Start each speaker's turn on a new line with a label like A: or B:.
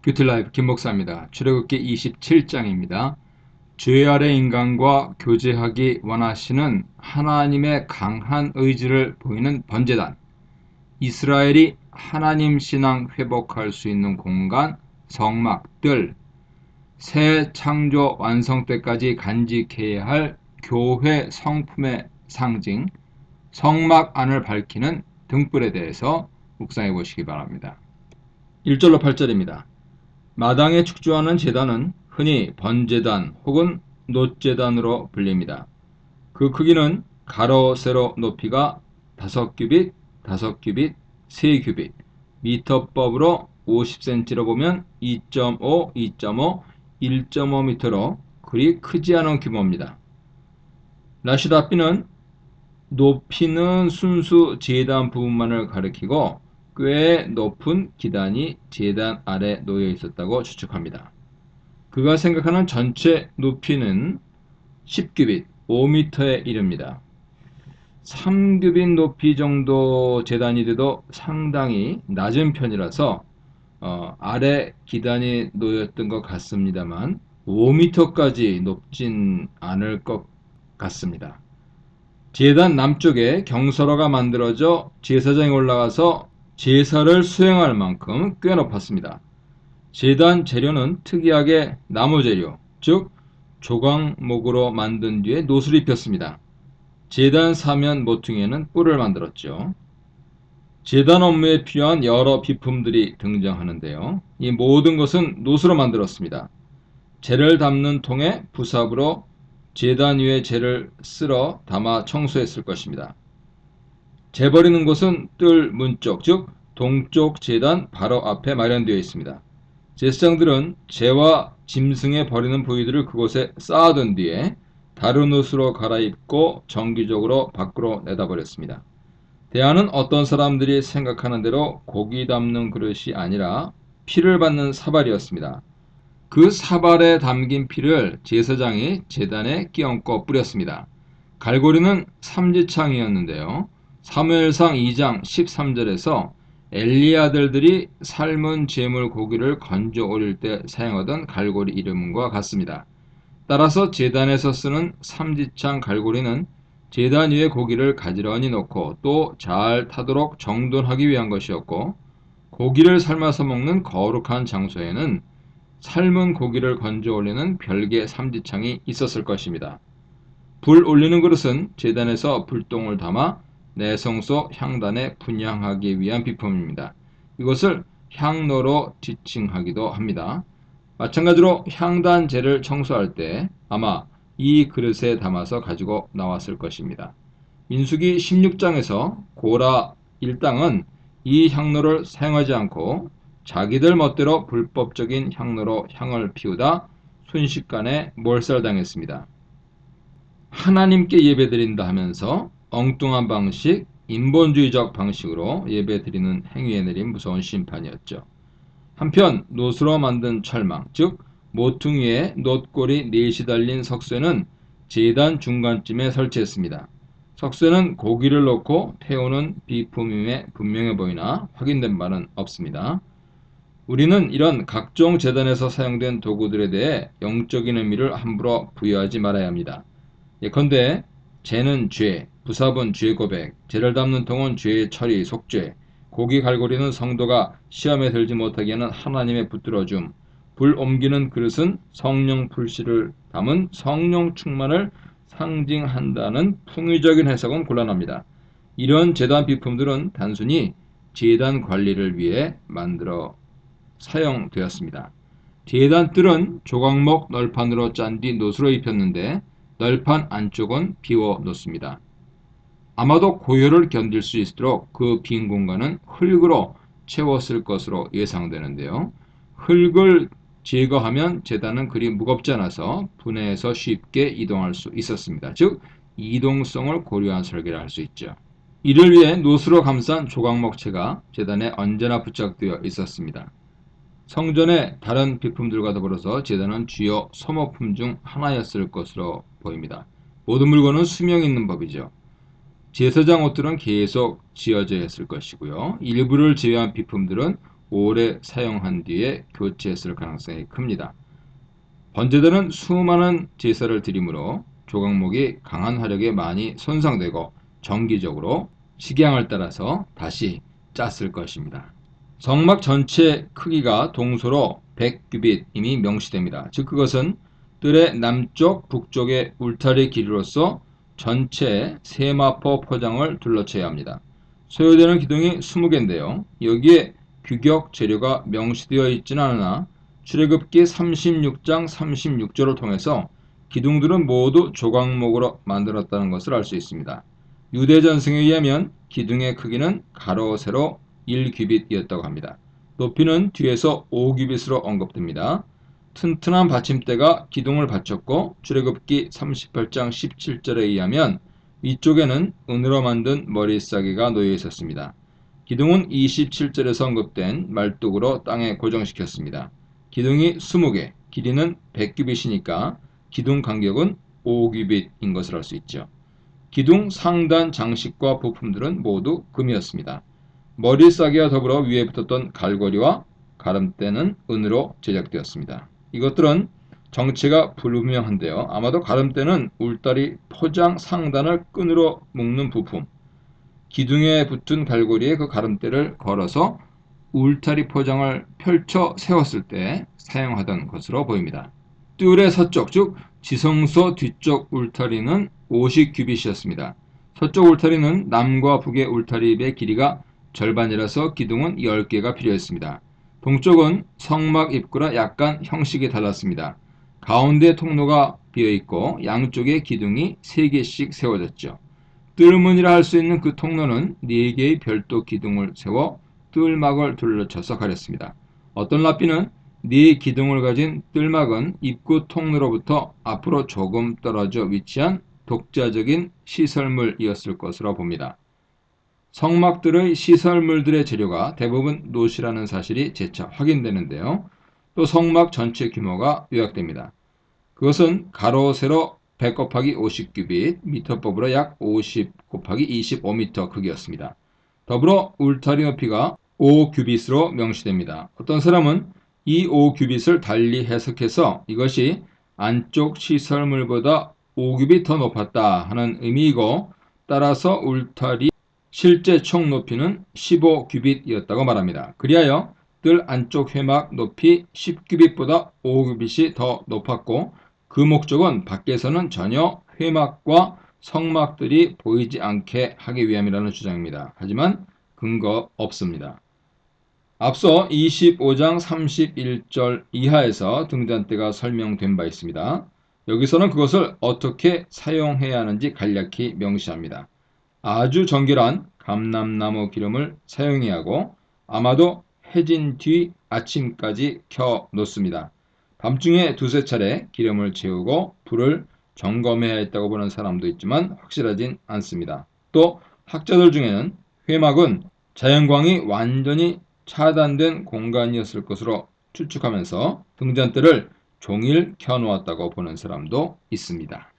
A: 뷰티라이프 김목사입니다. 출애굽기 27장입니다. 죄 아래 인간과 교제하기 원하시는 하나님의 강한 의지를 보이는 번제단, 이스라엘이 하나님 신앙 회복할 수 있는 공간, 성막들, 새 창조 완성 때까지 간직해야 할 교회 성품의 상징, 성막 안을 밝히는 등불에 대해서 묵상해 보시기 바랍니다. 1절로 8절입니다. 마당에 축조하는 제단은 흔히 번제단 혹은 놋제단으로 불립니다. 그 크기는 가로 세로 높이가 5규빗, 5규빗, 3규빗, 미터법으로 50cm로 보면 2.5, 2.5, 1.5m로 그리 크지 않은 규모입니다. 라시다비는 높이는 순수 제단 부분만을 가리키고 꽤 높은 기단이 제단 아래 놓여 있었다고 추측합니다. 그가 생각하는 전체 높이는 10규빗, 5m에 이릅니다. 3규빗 높이 정도 제단이 돼도 상당히 낮은 편이라서 아래 기단이 놓였던 것 같습니다만 5m까지 높진 않을 것 같습니다. 제단 남쪽에 경서로가 만들어져 제사장이 올라가서 제사를 수행할 만큼 꽤 높았습니다. 제단 재료는 특이하게 나무 재료, 즉 조각목으로 만든 뒤에 놋을 입혔습니다. 제단 사면 모퉁이에는 뿔을 만들었죠. 제단 업무에 필요한 여러 비품들이 등장하는데요. 이 모든 것은 놋으로 만들었습니다. 재를 담는 통에 부삽으로 제단 위에 재를 쓸어 담아 청소했을 것입니다. 재 버리는 곳은 뜰 문쪽, 즉 동쪽 제단 바로 앞에 마련되어 있습니다. 제사장들은 재와 짐승에 버리는 부위들을 그곳에 쌓아둔 뒤에 다른 옷으로 갈아입고 정기적으로 밖으로 내다버렸습니다. 대안은 어떤 사람들이 생각하는 대로 고기 담는 그릇이 아니라 피를 받는 사발이었습니다. 그 사발에 담긴 피를 제사장이 제단에 끼얹고 뿌렸습니다. 갈고리는 삼지창이었는데요. 사무엘상 2장 13절에서 엘리 아들들이 삶은 제물 고기를 건져 올릴 때 사용하던 갈고리 이름과 같습니다. 따라서 제단에서 쓰는 삼지창 갈고리는 제단 위에 고기를 가지런히 놓고 또 잘 타도록 정돈하기 위한 것이었고, 고기를 삶아서 먹는 거룩한 장소에는 삶은 고기를 건져 올리는 별개 삼지창이 있었을 것입니다. 불 올리는 그릇은 제단에서 불똥을 담아 내성소 향단에 분향하기 위한 비품입니다. 이것을 향로로 지칭하기도 합니다. 마찬가지로 향단재를 청소할 때 아마 이 그릇에 담아서 가지고 나왔을 것입니다. 민수기 16장에서 고라 일당은 이 향로를 사용하지 않고 자기들 멋대로 불법적인 향로로 향을 피우다 순식간에 몰살당했습니다. 하나님께 예배드린다 하면서 엉뚱한 방식, 인본주의적 방식으로 예배드리는 행위에 내린 무서운 심판이었죠. 한편 놋으로 만든 철망, 즉 모퉁이에 놋골이 넷이 달린 석쇠는 제단 중간쯤에 설치했습니다. 석쇠는 고기를 넣고 태우는 비품임에 분명해 보이나 확인된 바는 없습니다. 우리는 이런 각종 제단에서 사용된 도구들에 대해 영적인 의미를 함부로 부여하지 말아야 합니다. 예컨대 재는 죄, 부삽은 죄 고백, 재를 담는 통은 죄의 처리, 속죄, 고기 갈고리는 성도가 시험에 들지 못하게 하는 하나님의 붙들어줌, 불 옮기는 그릇은 성령 불씨를 담은 성령 충만을 상징한다는 풍의적인 해석은 곤란합니다. 이런 제단 비품들은 단순히 제단 관리를 위해 만들어 사용되었습니다. 제단 뜰은 조각목 널판으로 짠 뒤 놋으로 입혔는데 널판 안쪽은 비워 놓습니다. 아마도 고열을 견딜 수 있도록 그 빈 공간은 흙으로 채웠을 것으로 예상되는데요. 흙을 제거하면 제단은 그리 무겁지 않아서 분해해서 쉽게 이동할 수 있었습니다. 즉 이동성을 고려한 설계를 할 수 있죠. 이를 위해 놋으로 감싼 조각목체가 제단에 언제나 부착되어 있었습니다. 성전의 다른 비품들과 더불어서 제단은 주요 소모품 중 하나였을 것으로 보입니다. 모든 물건은 수명이 있는 법이죠. 제사장 옷들은 계속 지어져야 했을 것이고요. 일부를 제외한 비품들은 오래 사용한 뒤에 교체했을 가능성이 큽니다. 번제단은 수많은 제사를 드리므로 조각목이 강한 화력에 많이 손상되고 정기적으로 식양을 따라서 다시 짰을 것입니다. 성막 전체 크기가 동서로 100규빗임이 명시됩니다. 즉 그것은 뜰의 남쪽, 북쪽의 울타리 길이로서 전체 세마포 포장을 둘러쳐야 합니다. 소요되는 기둥이 20개인데요. 여기에 규격 재료가 명시되어 있지는 않으나 출애굽기 36장 36절을 통해서 기둥들은 모두 조각목으로 만들었다는 것을 알 수 있습니다. 유대 전승에 의하면 기둥의 크기는 가로 세로 1규빗이었다고 합니다. 높이는 뒤에서 5규빗으로 언급됩니다. 튼튼한 받침대가 기둥을 받쳤고 출애굽기 38장 17절에 의하면 위쪽에는 은으로 만든 머리싸개가 놓여 있었습니다. 기둥은 27절에서 언급된 말뚝으로 땅에 고정시켰습니다. 기둥이 20개, 길이는 100규빗이니까 기둥 간격은 5규빗인 것을 알 수 있죠. 기둥 상단 장식과 부품들은 모두 금이었습니다. 머리싸개와 더불어 위에 붙었던 갈고리와 가름대는 은으로 제작되었습니다. 이것들은 정체가 불분명한데요. 아마도 가름대는 울다리 포장 상단을 끈으로 묶는 부품, 기둥에 붙은 갈고리에 그 가름대를 걸어서 울타리 포장을 펼쳐 세웠을 때 사용하던 것으로 보입니다. 뜰의 서쪽, 즉 지성소 뒤쪽 울타리는 50규빗이었습니다. 서쪽 울타리는 남과 북의 울타리의 길이가 절반이라서 기둥은 10개가 필요했습니다. 동쪽은 성막 입구라 약간 형식이 달랐습니다. 가운데 통로가 비어있고 양쪽에 기둥이 3개씩 세워졌죠. 뜰문이라 할 수 있는 그 통로는 4개의 별도 기둥을 세워 뜰막을 둘러쳐서 가렸습니다. 어떤 랍비는 4기둥을 가진 뜰막은 입구 통로로부터 앞으로 조금 떨어져 위치한 독자적인 시설물이었을 것으로 봅니다. 성막들의 시설물들의 재료가 대부분 노시라는 사실이 재차 확인되는데요. 또 성막 전체 규모가 요약됩니다. 그것은 가로 세로 100 곱하기 50규빗, 미터법으로 약 50 곱하기 25m 크기였습니다. 더불어 울타리 높이가 5규빗으로 명시됩니다. 어떤 사람은 이 5규빗을 달리 해석해서 이것이 안쪽 시설물보다 5규빗 더 높았다 하는 의미이고, 따라서 울타리 실제 총 높이는 15규빗이었다고 말합니다. 그리하여 뜰 안쪽 회막 높이 10규빗보다 5규빗이 더 높았고, 그 목적은 밖에서는 전혀 회막과 성막들이 보이지 않게 하기 위함이라는 주장입니다. 하지만 근거 없습니다. 앞서 25장 31절 이하에서 등잔대가 설명된 바 있습니다. 여기서는 그것을 어떻게 사용해야 하는지 간략히 명시합니다. 아주 정결한 감람나무 기름을 사용해야 하고 아마도 해진 뒤 아침까지 켜 놓습니다. 밤중에 두세 차례 기름을 채우고 불을 점검해야 했다고 보는 사람도 있지만 확실하진 않습니다. 또 학자들 중에는 회막은 자연광이 완전히 차단된 공간이었을 것으로 추측하면서 등잔대를 종일 켜놓았다고 보는 사람도 있습니다.